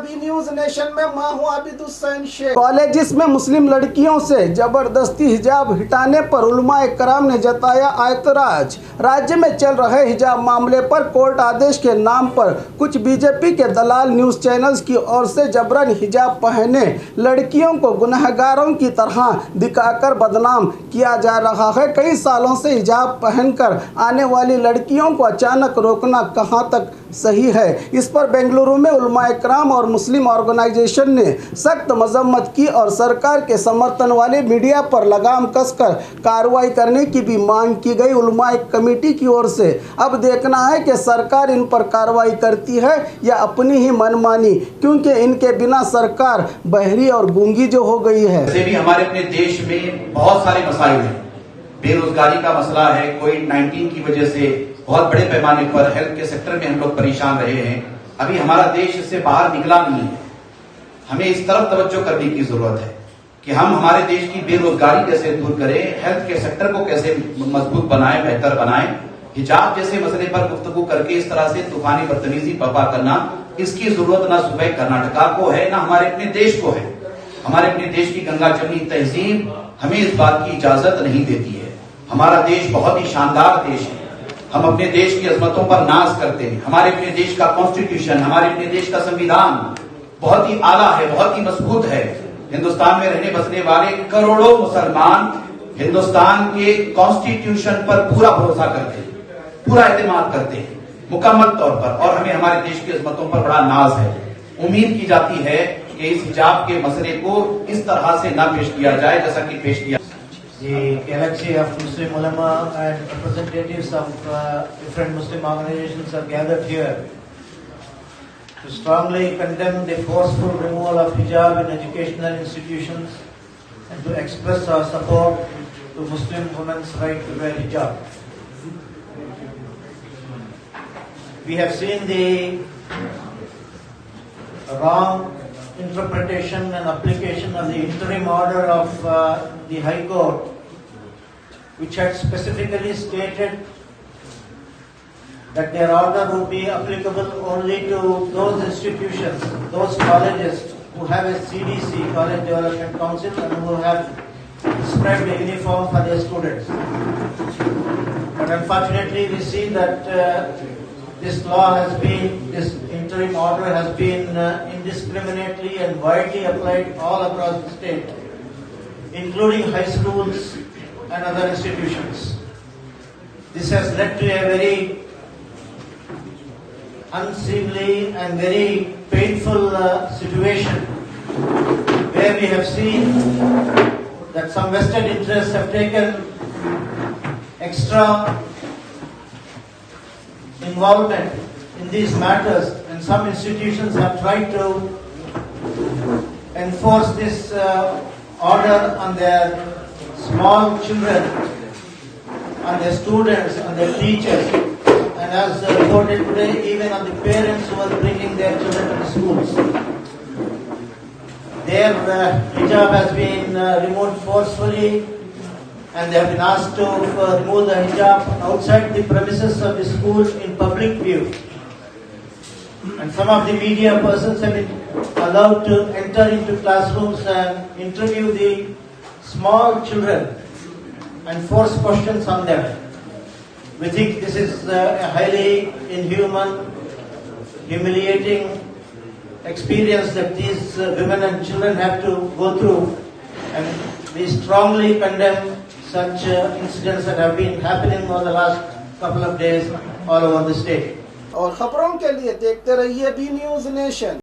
B news nation में मैं हूं आबिद हुसैन शेख। कॉलेजिस में मुस्लिम लड़कियों से जबरदस्ती हिजाब हटाने पर उलमाए कराम ने जताया ऐतराज। राज्य में चल रहे हिजाब मामले पर कोर्ट आदेश के नाम पर कुछ बीजेपी के दलाल न्यूज चैनल्स की ओर से जबरन हिजाब पहने लड़कियों को गुनहगारों की तरह दिखाकर बदनाम किया जा रहा है। कई सालों से हिजाब पहनकर आने वाली लड़कियों को अचानक रोकना कहां तक सही है, इस पर बेंगलुरु में उलमाए कराम और मुस्लिम ऑर्गेनाइजेशन ने सख्त मजम्मत की और सरकार के समर्थन वाले मीडिया पर लगाम कसकर कार्रवाई करने की भी मांग की गई। उलमाए कमेटी की ओर से अब देखना है कि सरकार इन पर कार्रवाई करती है या अपनी ही मनमानी, क्योंकि इनके बिना सरकार बहरी और गूंगी जो हो गई है। वैसे भी हमारे अपने देश में बहुत सारे मसाइल हैं। बेरोजगारी का मसला है, कोविड-19 की वजह से बहुत बड़े पैमाने पर हेल्थ के सेक्टर में हम लोग परेशान रहे हैं। अभी हमारा देश इससे बाहर निकला नहीं है। हमें इस तरफ तवज्जो करने की जरूरत है कि हम हमारे देश की बेरोजगारी कैसे दूर करें, हेल्थ के सेक्टर को कैसे मजबूत बनाएं, बेहतर बनाएं। हिजाब जैसे मसले पर गुफ्तगू करके इस तरह से तूफानी बदतमीजी बर्पा करना, इसकी जरूरत ना सुबह कर्नाटका को है, ना हमारे अपने देश को है। हमारे अपने देश की गंगा जमनी तहजीब हमें इस बात की इजाजत नहीं देती है। हमारा देश बहुत ही शानदार देश है। हम अपने देश की अजमतों पर नाज करते हैं। हमारे अपने देश का कॉन्स्टिट्यूशन, हमारे अपने देश का संविधान बहुत ही आला है, बहुत ही मजबूत है। हिंदुस्तान में रहने बसने वाले करोड़ों मुसलमान हिंदुस्तान के कॉन्स्टिट्यूशन पर पूरा भरोसा करते हैं, पूरा एतमाद करते हैं मुकम्मल तौर पर, और हमें हमारे देश की अजमतों पर बड़ा नाज है। उम्मीद की जाती है कि इस हिजाब के मसले को इस तरह से न पेश किया जाए जैसा कि पेश किया। The galaxy of Muslim ulama and representatives of different Muslim organizations are gathered here to strongly condemn the forceful removal of hijab in educational institutions and to express our support to Muslim women's right to wear hijab. We have seen the wrong interpretation and application of the interim order of the High Court, which had specifically stated that their order would be applicable only to those institutions, those colleges who have a CDC, College Development Council, and who have prescribed a uniform for their students. But unfortunately, we see that this interim order has been indiscriminately and widely applied all across the state, including high schools and other institutions. This has led to a very unseemly and very painful situation where we have seen that some vested interests have taken extra involvement in these matters, and some institutions have tried to enforce this order on their small children, on their students, on their teachers, and as reported today, even on the parents who are bringing their children to the schools. Their hijab has been removed forcefully, and they have been asked to remove the hijab outside the premises of the school in public view. And some of the media persons have been allowed to enter into classrooms and interview the small children and force questions on them. We think this is a highly inhuman, humiliating experience that these women and children have to go through, and we strongly condemn such incidents that have been happening over the last couple of days all over the state. और खबरों के लिए देखते रहिए B news nation.